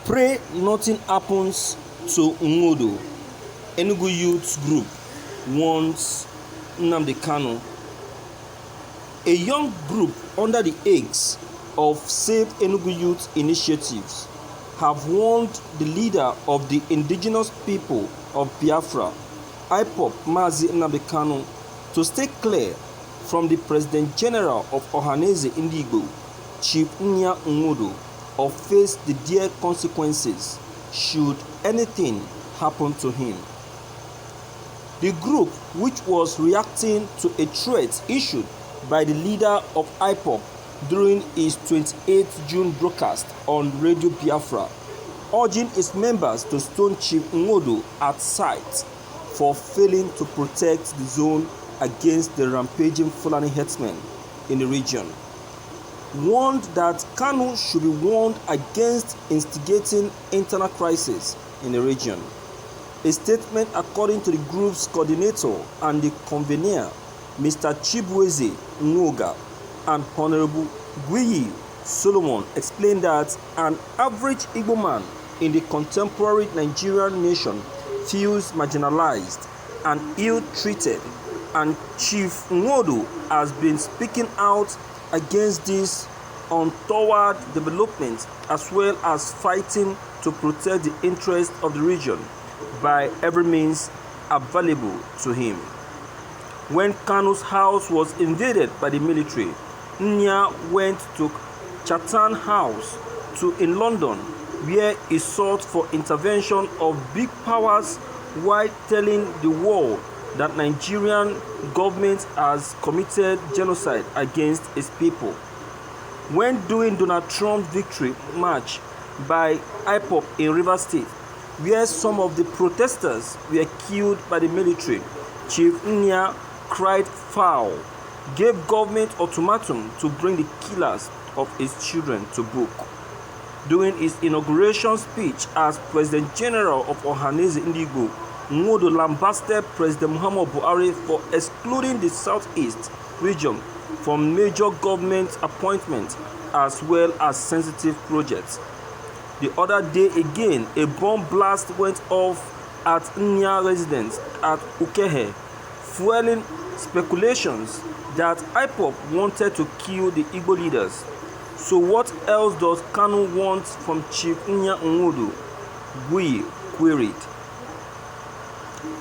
Pray nothing happens to Nwodo. Enugu Youth Group warns Nnamdi Kanu. A young group under the aegis of Save Enugu Youth Initiatives have warned the leader of the indigenous people of Biafra, IPOB Mazi Nnamdi Kanu, to stay clear from the President General of Ohanaeze Ndigbo, Chief Nwodo, or face the dire consequences should anything happen to him. The group, which was reacting to a threat issued by the leader of IPOB during his 28th June broadcast on Radio Biafra, urging its members to stone Chief Nwodo at sight for failing to protect the zone against the rampaging Fulani herdsmen in the region, warned that Kanu should be warned against instigating internal crisis in the region. A statement according to the group's coordinator and the convener, Mr. Chibueze Nwoga, and Honorable Gwiyi Solomon, explained that an average Igbo man in the contemporary Nigerian nation feels marginalized and ill-treated, and Chief Nwodo has been speaking out against this untoward development, as well as fighting to protect the interests of the region by every means available to him. When Kanu's house was invaded by the military, Nya went to Chatham House in London, where he sought for intervention of big powers while telling the world that Nigerian government has committed genocide against its people. When doing Donald Trump's victory march by IPOB in Rivers State, where some of the protesters were killed by the military, Chief Nya cried foul, gave government ultimatum to bring the killers of his children to book. During his inauguration speech as President General of Ohanaeze Ndigbo, Nwodo lambasted President Muhammadu Buhari for excluding the Southeast region from major government appointments as well as sensitive projects. The other day again, a bomb blast went off at Nya residence at Ukehe, fueling speculations that IPOB wanted to kill the Igbo leaders. So what else does Kanu want from Chief Nwodo? We queried.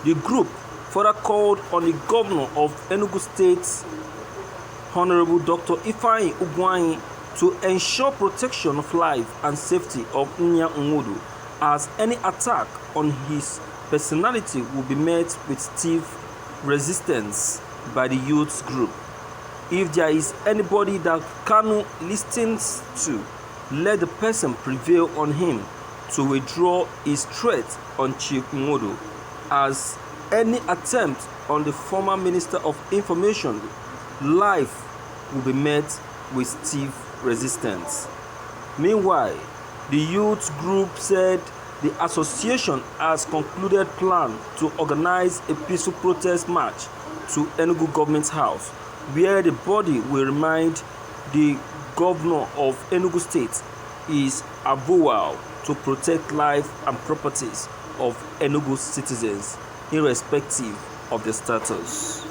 The group further called on the governor of Enugu State, Honorable Dr. Ifeanyi Ugwuanyi, to ensure protection of life and safety of Nwodo, as any attack on his personality will be met with stiff resistance by the youth group. If there is anybody that Kanu listens to, let the person prevail on him to withdraw his threat on Chief Nwodo, as any attempt on the former Minister of Information life will be met with stiff resistance. Meanwhile, the youth group said the association has concluded plan to organize a peaceful protest march to Enugu Government House, where the body will remind the governor of Enugu State is avowed to protect life and properties of Enugu citizens, irrespective of their status.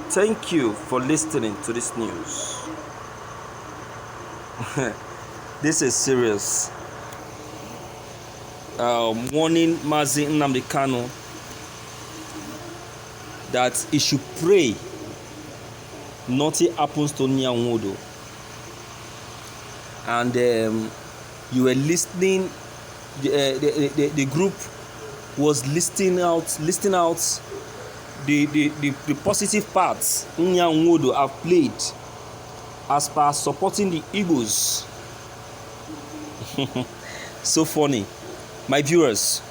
Thank you for listening to this news. This is serious. Warning Mazi Nnamdi Kanu that he should pray nothing happens to Nwodo. And you were listening. The group was listing out the positive parts Nwodo have played as per supporting the Igbos. So funny. My viewers,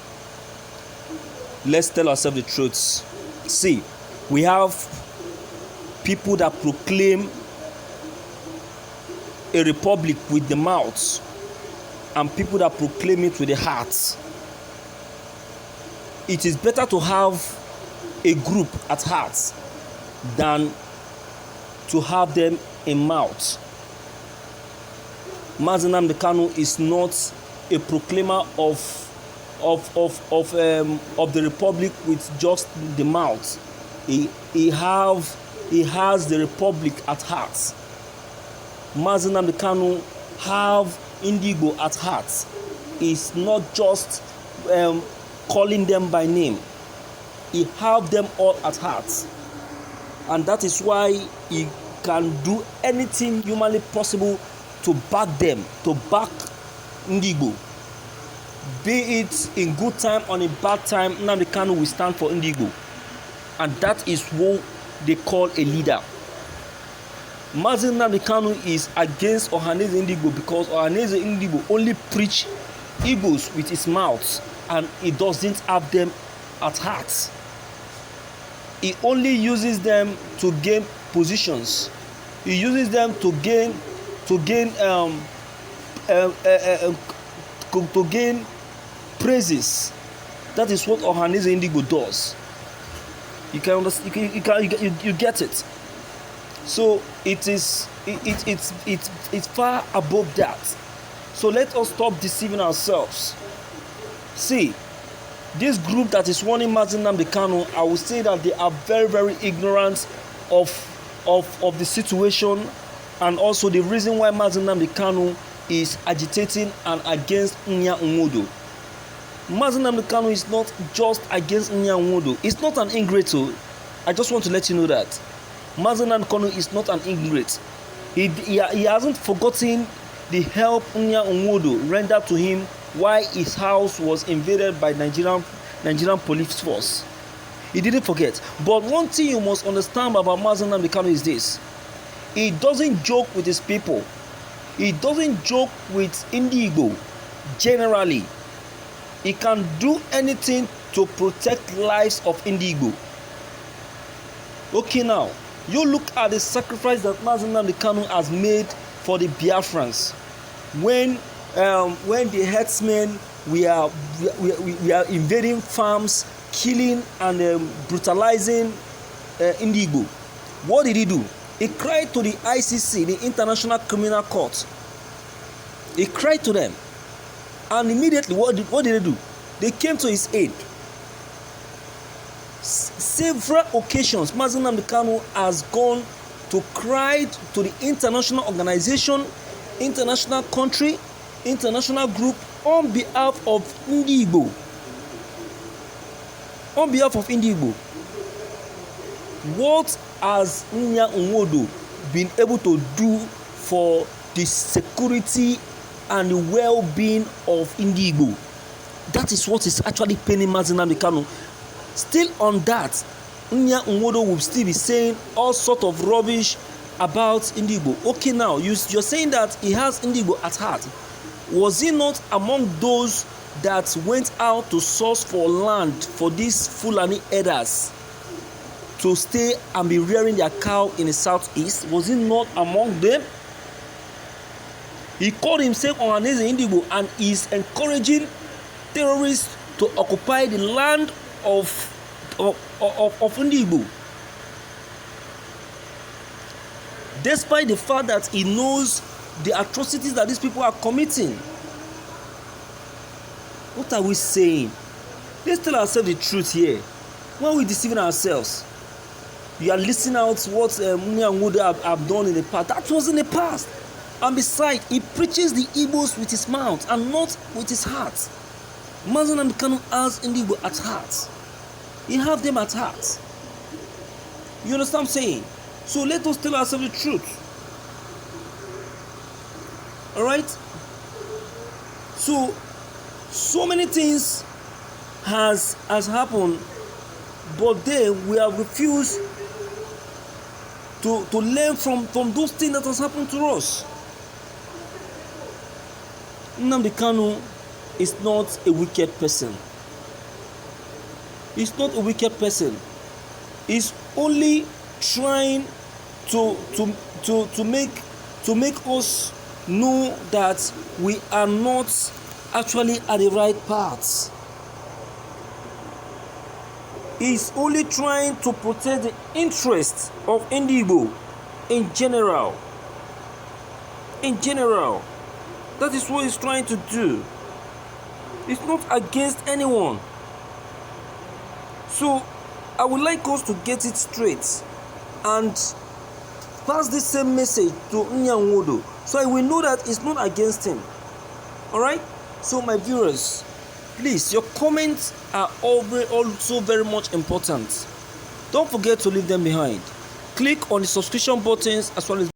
let's tell ourselves the truth. See, we have people that proclaim a republic with the mouth and people that proclaim it with the heart. It is better to have a group at heart than to have them in mouth. Nnamdi Kanu is not a proclaimer of the republic with just the mouth. He has the republic at heart. Nnamdi Kanu have Indigo at heart. He's not just calling them by name. He have them all at heart, and that is why he can do anything humanly possible to back them, to back Indigo. Be it in good time or in bad time, Nnamdi Kanu will stand for Indigo, and that is what they call a leader. Nnamdi Kanu is against Ohanaeze Indigo because Ohanaeze Indigo only preach Igbos with his mouth, and he doesn't have them at heart. He only uses them to gain positions. He uses them to gain praises. That is what Ohanaeze Indigo does. You can understand. You get it. So it's far above that. So let us stop deceiving ourselves. See, this group that is running Nnamdi Kanu, I would say that they are very, very ignorant of the situation, and also the reason why Nnamdi Kanu is agitating and against Nwodo. Nnamdi Kanu is not just against Nwodo. It's not an ingrate. I just want to let you know that Nnamdi Kanu is not an ingrate. He hasn't forgotten the help Nwodo rendered to him while his house was invaded by Nigerian police force. He didn't forget. But one thing you must understand about Nnamdi Kanu is this: he doesn't joke with his people. He doesn't joke with Indigo generally. He can do anything to protect lives of Indigo. Okay, now you look at the sacrifice that Nnamdi Kanu has made for the Biafrans. When the herdsmen we are invading farms, killing and brutalizing Indigo, what did he do? He cried to the ICC, the International Criminal Court. He cried to them, and immediately what did they do? They came to his aid. Several occasions Nnamdi Kanu has gone to cry to the international organization, international country, international group on behalf of Indigo. On behalf of Indigo. What has Nwodo been able to do for the security and the well-being of Indigo? That is what is actually paining Nnamdi Kanu. Still on that, Nwodo will still be saying all sort of rubbish about Indigo. Okay, now you're saying that he has Indigo at heart. Was he not among those that went out to source for land for these Fulani herders to stay and be rearing their cow in the southeast? Was he not among them? He called himself Ohanaeze Indigo and is encouraging terrorists to occupy the land of Indigo, despite the fact that he knows the atrocities that these people are committing. What are we saying? Let's tell ourselves the truth here. Why are we deceiving ourselves? You are listening out what Nwodo have done in the past. That was in the past. And besides, he preaches the Igbos with his mouth and not with his heart. Nnamdi Kanu has Indigo at heart. He have them at heart. You understand what I'm saying? So let us tell ourselves the truth. Alright? So many things has happened, but then we have refused to learn from those things that has happened to us. Nnamdi Kanu is not a wicked person. He's not a wicked person. He's only trying to make us know that we are not actually at the right path. He's only trying to protect the interests of Indigo in general. That is what he's trying to do. It's not against anyone. So I would like us to get it straight and pass the same message to Nwodo, so I will know that it's not against him. Alright? So my viewers, please, your comments are also very much important. Don't forget to leave them behind. Click on the subscription buttons as well as